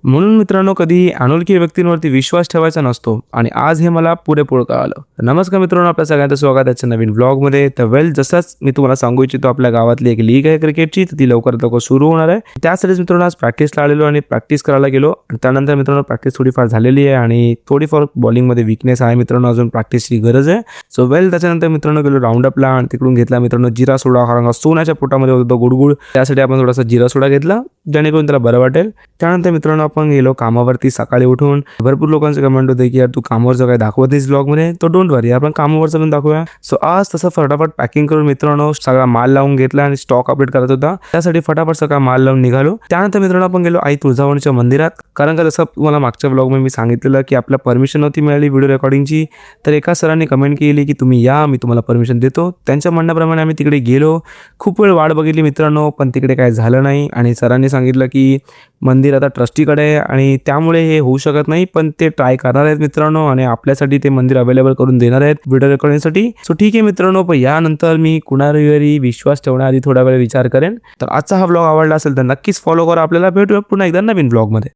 म्हणून मित्रांनो, कधीही अनोळखी व्यक्तींवरती विश्वास ठेवायचा नसतो आणि आज हे मला पुरेपूर कळालं. नमस्कार मित्रांनो, आपल्या सगळ्यांचं स्वागत आहे नवीन व्लॉगमध्ये. तर जसंच मी तुम्हाला सांगू इच्छितो, आपल्या गावातली एक लीग आहे क्रिकेटची, तर ती लवकरात लवकर सुरू होणार आहे. त्यासाठीच मित्रांनो आज प्रॅक्टिसला आलेलो आणि प्रॅक्टिस करायला गेलो आणि त्यानंतर मित्रांनो प्रॅक्टिस थोडीफार झालेली आहे आणि थोडीफार बॉलिंगमध्ये वीकनेस आहे मित्रांनो, अजून प्रॅक्टिसची गरज आहे. सो त्याच्यानंतर मित्रांनो गेलो राऊंडअपला आणि तिकडून घेतला मित्रांनो जिरा सोडा, कारण सोन्याच्या पोटामध्ये होतो गुडगुड, त्यासाठी आपण थोडासा जिरा सोडा घेतला जेणेकरून त्याला बरं वाटेल. त्यानंतर मित्रांनो आपण गेलो कामावरती सकाळी उठून. भरपूर लोकांचे कमेंट होते की यार तू कामावरचं काय दाखवत नाहीस ब्लॉगमध्ये, तो डोंट वरी, आपण कामावरचं पण दाखवूया. सो आज तसं फटाफट पॅकिंग करून मित्रांनो सगळा माल लावून घेतला आणि स्टॉक अपडेट करत होता, त्यासाठी फटाफट सगळा माल लावून निघालो. त्यानंतर मित्रांनो आपण गेलो आई तुळजाभवानीच्या मंदिरात, कारण का जसं तुम्हाला मागच्या ब्लॉगमध्ये मी सांगितलेलं की आपल्या परमिशन नव्हती मिळाली व्हिडिओ रेकॉर्डिंगची, तर एका सरांनी कमेंट केली की तुम्ही या, मी तुम्हाला परमिशन देतो. त्यांच्या म्हणण्याप्रमाणे आम्ही तिकडे गेलो. खूप वेळ वाट बघितली मित्रांनो, पण तिकडे काय झालं नाही आणि सरांनी सांगितलं की मंदिर आता ट्रस्टीकडे आहे आणि त्यामुळे हे होऊ शकत नाही, पण ते ट्राय करणार आहेत मित्रांनो आणि आपल्यासाठी ते मंदिर अवेलेबल करून देणार आहेत व्हिडिओ रेकॉर्डिंगसाठी. सो ठीक आहे मित्रांनो, पण यानंतर मी कुणावरही विश्वास ठेवण्याआधी थोडा वेळ विचार करेन. तर आजचा हा व्लॉग आवडला असेल तर नक्कीच फॉलो करा. आपल्याला भेटूया पुन्हा एकदा नवीन व्लॉगमध्ये.